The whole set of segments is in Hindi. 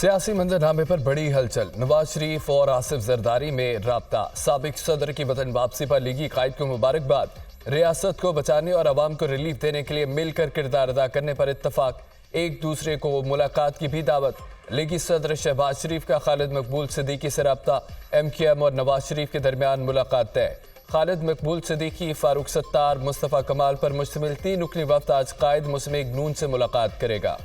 सियासी मंजरनामे पर बड़ी हलचल। नवाज शरीफ और आसिफ जरदारी में राब्ता। साबिक सदर की वतन वापसी पर लीगी कायद को मुबारकबाद। रियासत को बचाने और अवाम को रिलीफ देने के लिए मिलकर किरदार अदा करने पर इत्तफाक। एक दूसरे को मुलाकात की भी दावत। लीगी सदर शहबाज शरीफ का खालिद मकबूल सिद्दीकी से राब्ता। MQM और नवाज शरीफ के दरमियान मुलाकात तय। खालिद मकबूल सिद्दीकी, फारूक सत्तार, मुस्तफ़ा कमाल पर मुश्तमिल 3 रुकनी वफ्द आज कायद मुस्लिम नून से मुलाकात करेगा।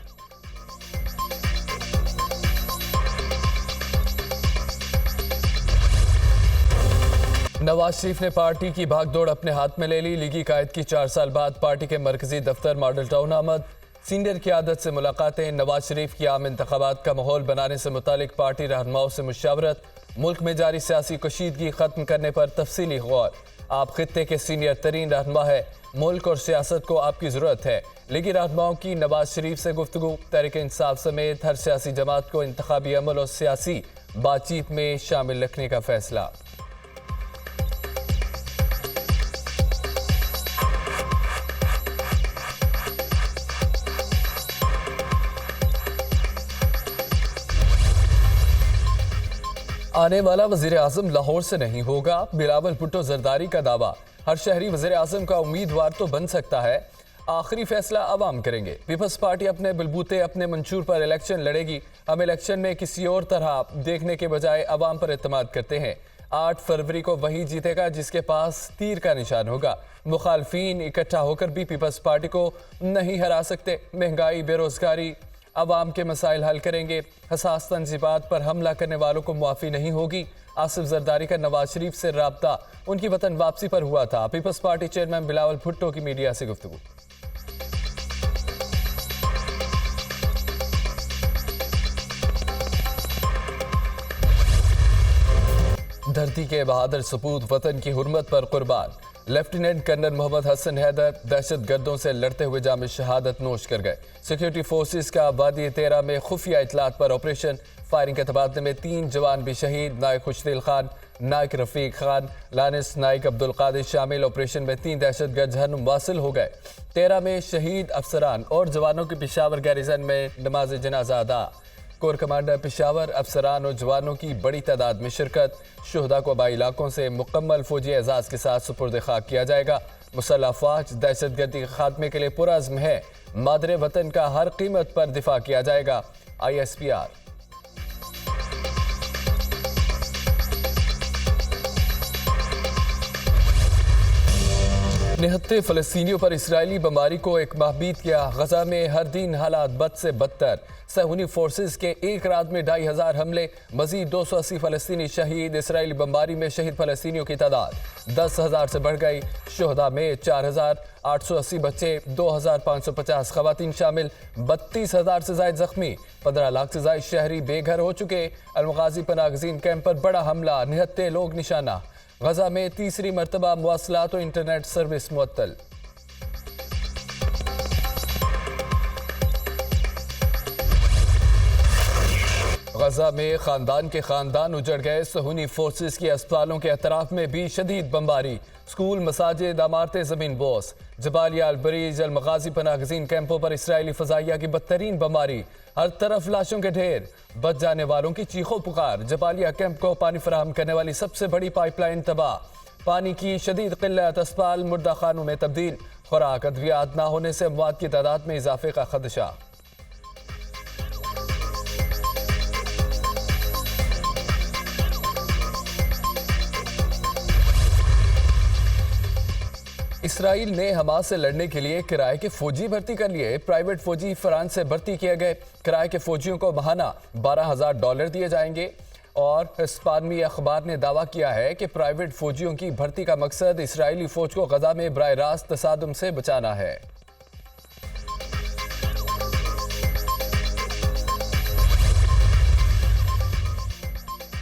नवाज शरीफ ने पार्टी की भागदौड़ अपने हाथ में ले ली। लीगी कायद की 4 साल बाद पार्टी के मरकजी दफ्तर मॉडल टाउन आमद। सीनियर क़यादत से मुलाकातें। नवाज शरीफ की आम इंतखाबात का माहौल बनाने से मुतालिक पार्टी रहनुमाओं से मुशावरत। मुल्क में जारी सियासी कशीदगी खत्म करने पर तफसीली गौर। आप खित्ते के सीनियर तरीन रहनुमा है, मुल्क और सियासत को आपकी ज़रूरत है। लीगी रहनुमाओं की नवाज शरीफ से गुफ्तगू। तहरीक इंसाफ समेत हर सियासी जमात को इंतखाबी अमल और सियासी बातचीत में शामिल रखने का फैसला। आने वाला वज़ीर आज़म लाहौर से नहीं होगा, बिलावल भुट्टो जरदारी का दावा। हर शहरी वज़ीर आज़म का उम्मीदवार तो बन सकता है, आखिरी फैसला अवाम करेंगे। पीपल्स पार्टी अपने बलबूते अपने मंशूर पर इलेक्शन लड़ेगी। हम इलेक्शन में किसी और तरह देखने के बजाय अवाम पर एतमाद करते हैं। 8 फरवरी को वही जीतेगा जिसके पास तीर का निशान होगा। मुखालफीन इकट्ठा होकर भी पीपल्स पार्टी को नहीं हरा सकते। महंगाई, बेरोजगारी, अवाम के मसाइल हल करेंगे। हसास तंजीबात पर हमला करने वालों को मुआफ़ी नहीं होगी। आसिफ जरदारी का नवाज शरीफ से राब्ता उनकी वतन वापसी पर हुआ था। पीपल्स पार्टी चेयरमैन बिलावल भुट्टो की मीडिया से गुफ्तगू। धरती के बहादुर सपूत वतन की हुर्मत पर कुर्बान। लेफ्टिनेंट कर्नल मोहम्मद हसन हैदर दहशत गर्दों से लड़ते हुए जाम शहादत नोश कर गए। सिक्योरिटी फोर्सेस का वादी 13 में खुफिया इतलात पर ऑपरेशन। फायरिंग के तबादले में 3 जवान भी शहीद। नायक खुशदिल खान, नायक रफीक खान, लानिस नायक अब्दुल कादिर शामिल। ऑपरेशन में 3 दहशतगर्द जहन्नुम वासिल हो गए। 13 में शहीद अफसरान और जवानों की पेशावर गैरिजन में नमाज जनाजा अदा। कोर कमांडर पेशावर, अफसरान और जवानों की बड़ी तादाद में शिरकत। शुहदा को आबाई इलाकों से मुकम्मल फौजी एजाज के साथ सुपुर्द खाक किया जाएगा। मुसल्लह अफवाज दहशतगर्दी के खात्मे के लिए पुरअज़्म है। मादरे वतन का हर कीमत पर दिफा किया जाएगा। ISPR। निहत्ते फ़लस्तीनियों पर इसराइली बमबारी को एक माह बीत गया। गजा में हर दिन हालात बद से बदतर। सहूनी फोर्सेस के एक रात में 2500 हमले, मजीद 280 फ़लस्तीनी शहीद। इसराइली बमबारी में शहीद फ़लस्तीनियों की तादाद 10,000 से बढ़ गई। शुहदा में 4,880 बच्चे, 2,550 खवातीन शामिल। 32,000 से ज़ायद जख्मी, 15 लाख से ज़ायद शहरी बेघर हो चुके। अलमगाजी पनागज़ीन कैंप पर बड़ा हमला, निहत्ते लोग निशाना। गजा में तीसरी मरतबा मवासलात और इंटरनेट सर्विस मुअत्तल। गजा में खानदान के खानदान उजड़ गए। सहूनी फोर्सेस की अस्पतालों के अतराफ में भी शदीद बमबारी। स्कूल, मसाजिद, इमारतें जमीन बोस। जबालिया, अलबरीज, अलमगाजी पनागज़ीन कैंपों पर इसराइली फ़ज़ाइया की बदतरीन बमबारी। हर तरफ लाशों के ढेर, बच जाने वालों की चीखों पुकार। जबालिया कैंप को पानी फराहम करने वाली सबसे बड़ी पाइपलाइन तबाह। पानी की शदीद किल्लत, अस्पताल मुर्दा खानों में तब्दील। खुराक, अद्वियात ना होने से अमवात की तादाद में इजाफे का खदशा। इसराइल ने हमास से लड़ने के लिए किराए के फौजी भर्ती कर लिए। प्राइवेट फौजी फ्रांस से भर्ती किए गए। किराए के फौजियों को माहाना $12,000 दिए जाएंगे। और हिस्पानिया अखबार ने दावा किया है कि प्राइवेट फौजियों की भर्ती का मकसद इसराइली फौज को गजा में बराह रास्त तसादुम से बचाना है।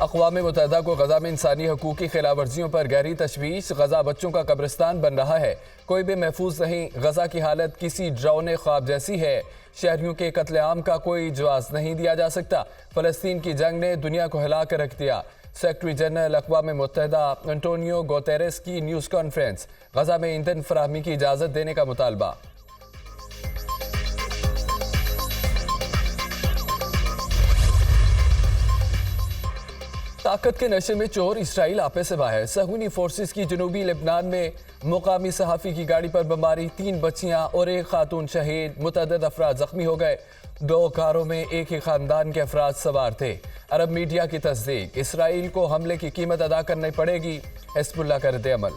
अक़वाम मुत्तहिदा को गजा में इंसानी हकूक़ की खिलाफ वर्जियों पर गहरी तशवीश। गजा बच्चों का कब्रिस्तान बन रहा है, कोई भी महफूज नहीं। गजा की हालत किसी डरावने ख्वाब जैसी है। शहरियों के कत्लेआम का कोई जवाब नहीं दिया जा सकता। फ़लस्तीन की जंग ने दुनिया को हिला कर रख दिया। सेक्रेटरी जनरल अक़वाम मुत्तहिदा एंटोनियो गुतेरेस की न्यूज़ कॉन्फ्रेंस। गजा में ईंधन फराहमी की इजाज़त देने का मुतालबा। ताकत के नशे में चोर इसराइल आपे से बाहर। सहूनी फोर्सेस की जनूबी लेबनान में मुकामी सहाफ़ी की गाड़ी पर बमबारी, 3 बच्चियां और 1 खातून शहीद, मुतअद्दिद अफराद जख्मी हो गए। 2 कारों में एक ही खानदान के अफराद सवार थे। अरब मीडिया की तस्दीक, इसराइल को हमले की कीमत अदा करनी पड़ेगी, हिज़्बुल्लाह का रद्द-ए-अमल।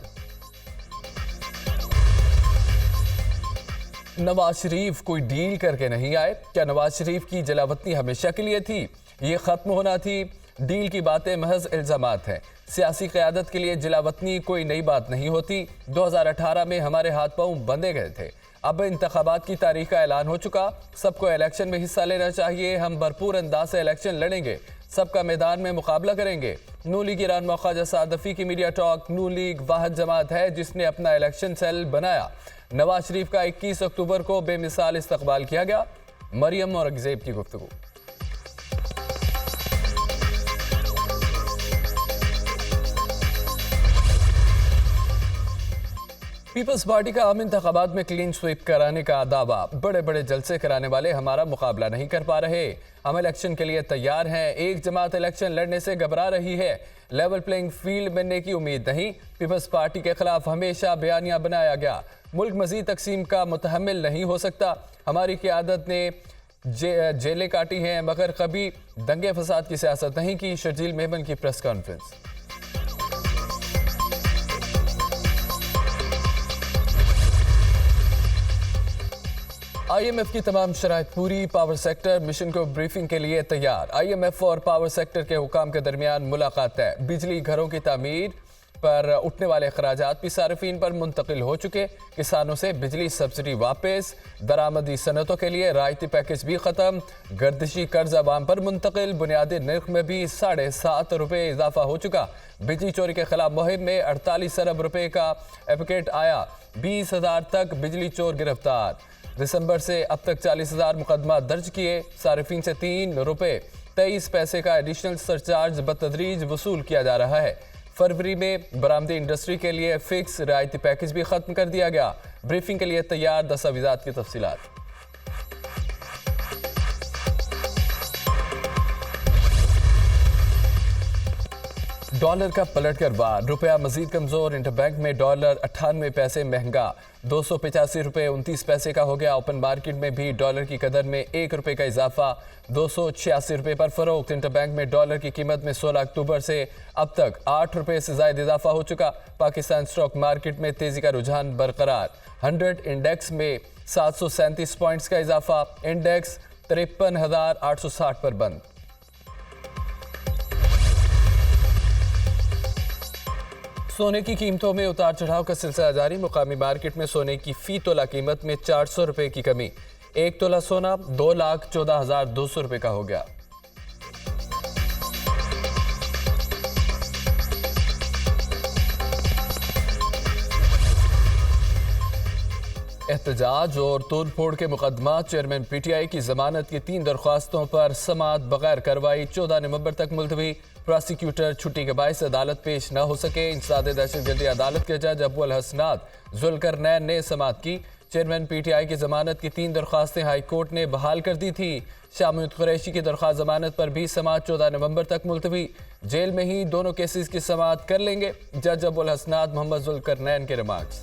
नवाज शरीफ कोई डील करके नहीं आए। क्या नवाज शरीफ की जलावतनी हमेशा के लिए थी? ये खत्म होना थी। डील की बातें महज इल्जामात हैं। सियासी क़यादत के लिए जलावतनी कोई नई बात नहीं होती। 2018 में हमारे हाथ पांव बंधे गए थे। अब इंतखाबात की तारीख का ऐलान हो चुका। सबको इलेक्शन में हिस्सा लेना चाहिए। हम भरपूर अंदाज से इलेक्शन लड़ेंगे, सबका मैदान में मुकाबला करेंगे। नू लीग ईरान मौका सादफी की मीडिया टॉक। नू लीग वाहिद जमात है जिसने अपना इलेक्शन सेल बनाया। नवाज शरीफ का 21 अक्टूबर को बेमिसाल इस्तकबाल किया गया। मरियम और अगजेब की गुफ्तगू। पीपल्स पार्टी का आम इंतखाबात में क्लीन स्वीप कराने का दावा। बड़े बड़े जलसे कराने वाले हमारा मुकाबला नहीं कर पा रहे। हम इलेक्शन के लिए तैयार हैं। एक जमात इलेक्शन लड़ने से घबरा रही है। लेवल प्लेइंग फील्ड बनने की उम्मीद नहीं। पीपल्स पार्टी के खिलाफ हमेशा बयानियां बनाया गया। मुल्क मजीद तकसीम का मुतहम्मिल नहीं हो सकता। हमारी क़यादत ने जेलें काटी हैं मगर कभी दंगे फसाद की सियासत नहीं की। शर्जील मेमन की प्रेस कॉन्फ्रेंस। IMF की तमाम शराइत पूरी। पावर सेक्टर मिशन को ब्रीफिंग के लिए तैयार। IMF और पावर सेक्टर के हुकाम के दरमियान मुलाकात है। बिजली घरों की तामीर पर उठने वाले अखराजात भी सार्फिन पर मुंतकिल हो चुके। किसानों से बिजली सब्सिडी वापस। दरामदी सनतों के लिए रायती पैकेज भी खत्म। गर्दिशी कर्ज अवाम पर मुंतकिल। बुनियादी नर्ख में भी 7.5 रुपये इजाफा हो चुका। बिजली चोरी के खिलाफ मुहिम में 48 अरब रुपए का एपिकेट आया। 20,000 तक बिजली चोर गिरफ्तार। दिसंबर से अब तक 40,000 मुकदमा दर्ज किए। सार्फिन से 3 रुपये 23 पैसे का एडिशनल सरचार्ज बतदरीज वसूल किया जा रहा है। फरवरी में बरामदी इंडस्ट्री के लिए फिक्स रियायती पैकेज भी खत्म कर दिया गया। ब्रीफिंग के लिए तैयार दस्तावेजात की तफसीलात। डॉलर का पलटकर वार। रुपया मजीद कमजोर। इंटरबैंक में डॉलर 98 पैसे महंगा। 285 रुपये 29 पैसे का हो गया। ओपन मार्केट में भी डॉलर की कदर में 1 रुपये का इजाफा। 286 रुपये पर फरोख्त। इंटरबैंक में डॉलर की कीमत में 16 अक्टूबर से अब तक 8 रुपये से ज्यादा इजाफा हो चुका। पाकिस्तान स्टॉक मार्केट में तेजी का रुझान बरकरार। 100 इंडेक्स में 737 पॉइंट्स का इजाफा। इंडेक्स 53,860 पर बंद। सोने की कीमतों में उतार चढ़ाव का सिलसिला जारी। मुकामी मार्केट में सोने की फी तोला कीमत में 400 रुपये की कमी। 1 तोला सोना 2,14,200 रुपये का हो गया। एहतजाज और तोड़ फोड़ के मुकदमा। चेयरमैन PTI की जमानत की 3 दरख्वास्तों पर समाअत बगैर कार्रवाई। 14 नवंबर तक मुलतवी। प्रोसिक्यूटर छुट्टी के बायस अदालत पेश न हो सके। इंसदाद दहशतगर्दी अदालत के जज अबुल हसनात जुल्करनैन ने समाअत की। चेयरमैन PTI की जमानत की 3 दरख्वास्तें हाई कोर्ट ने बहाल कर दी थी। शामुद कुरैशी की दरख्वास्त जमानत पर भी समाअत 14 नवंबर तक मुलतवी। जेल में ही दोनों केसेस की समाअत कर लेंगे। जज अबुल हसनात मोहम्मद जुल्करनैन के रिमार्क्स।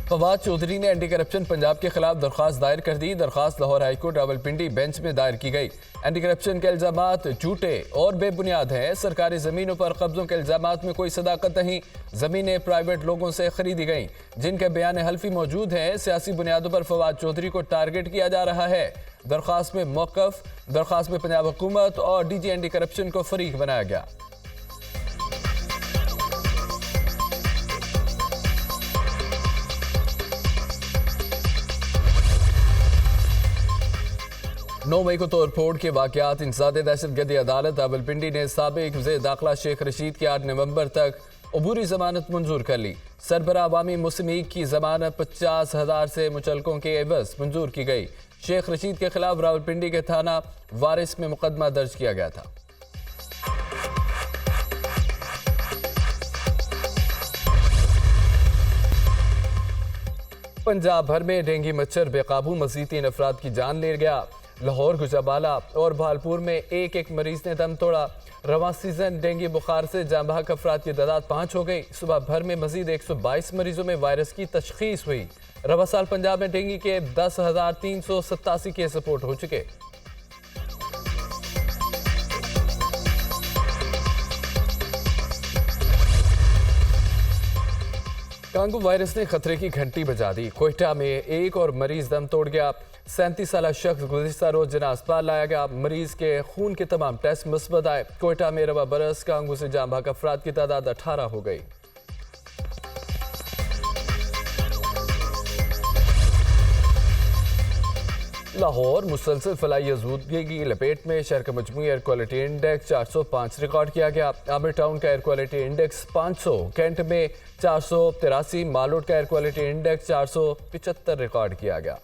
फवाद चौधरी ने एंटी करप्शन पंजाब के खिलाफ दरख्वास्त दायर कर दी। दरख्वास्त लाहौर हाईकोर्ट रावलपिंडी बेंच में दायर की गई। एंटी करप्शन के इल्जामात झूठे और बेबुनियाद हैं। सरकारी जमीनों पर कब्जों के इल्जामात में कोई सदाकत नहीं। जमीनें प्राइवेट लोगों से खरीदी गईं जिनके बयान हल्फी मौजूद हैं। सियासी बुनियादों पर फवाद चौधरी को टारगेट किया जा रहा है। दरख्वास्त में मौकफ। दरख्वास्त में पंजाब हुकूमत और DG एंटी करप्शन को फरीक बनाया गया। नौ मई को तोड़ फोड़ के वाकयात। इंसदाद दहशतगर्दी अदालत रावलपिंडी ने साबिक वज़ीर दाखिला शेख रशीद की 8 नवंबर तक अबूरी जमानत मंजूर कर ली। सरबरा अवामी मुस्लिम लीग की जमानत 50,000 से मुचलकों के एवज मंजूर की गई। शेख रशीद के खिलाफ रावलपिंडी के थाना वारिस में मुकदमा दर्ज किया गया था। पंजाब भर में डेंगू मच्छर बेकाबू, मजीद 3 अफराद की जान ले गया। लाहौर, गुजरावाला और भालपुर में एक मरीज ने दम तोड़ा। रवां सीजन डेंगू बुखार से जाँ बहक अफराद की तादाद 5 हो गई। सुबह भर में मजीद 122 मरीजों में वायरस की तशखीस हुई। रवां साल पंजाब में डेंगू के 10,387 केस रिपोर्ट हो चुके। कांगो वायरस ने खतरे की घंटी बजा दी। कोयटा में एक और मरीज दम तोड़ गया। 37 साल शख्स गुज़िश्ता रोज जना अस्पताल लाया गया। मरीज के खून के तमाम टेस्ट मुस्बत आए। कोयटा में रवा बरस कांगो से जाँ बहक अफराद की तादाद 18 हो गई। लाहौर मुसलसल फलाई आलूदगी की लपेट में। शहर का मजमूई एयर क्वालिटी इंडेक्स 405 रिकॉर्ड किया गया। आमिर टाउन का एयर क्वालिटी इंडेक्स 500, कैंट में 483, मालोड का एयर क्वालिटी इंडेक्स 475 रिकॉर्ड किया गया।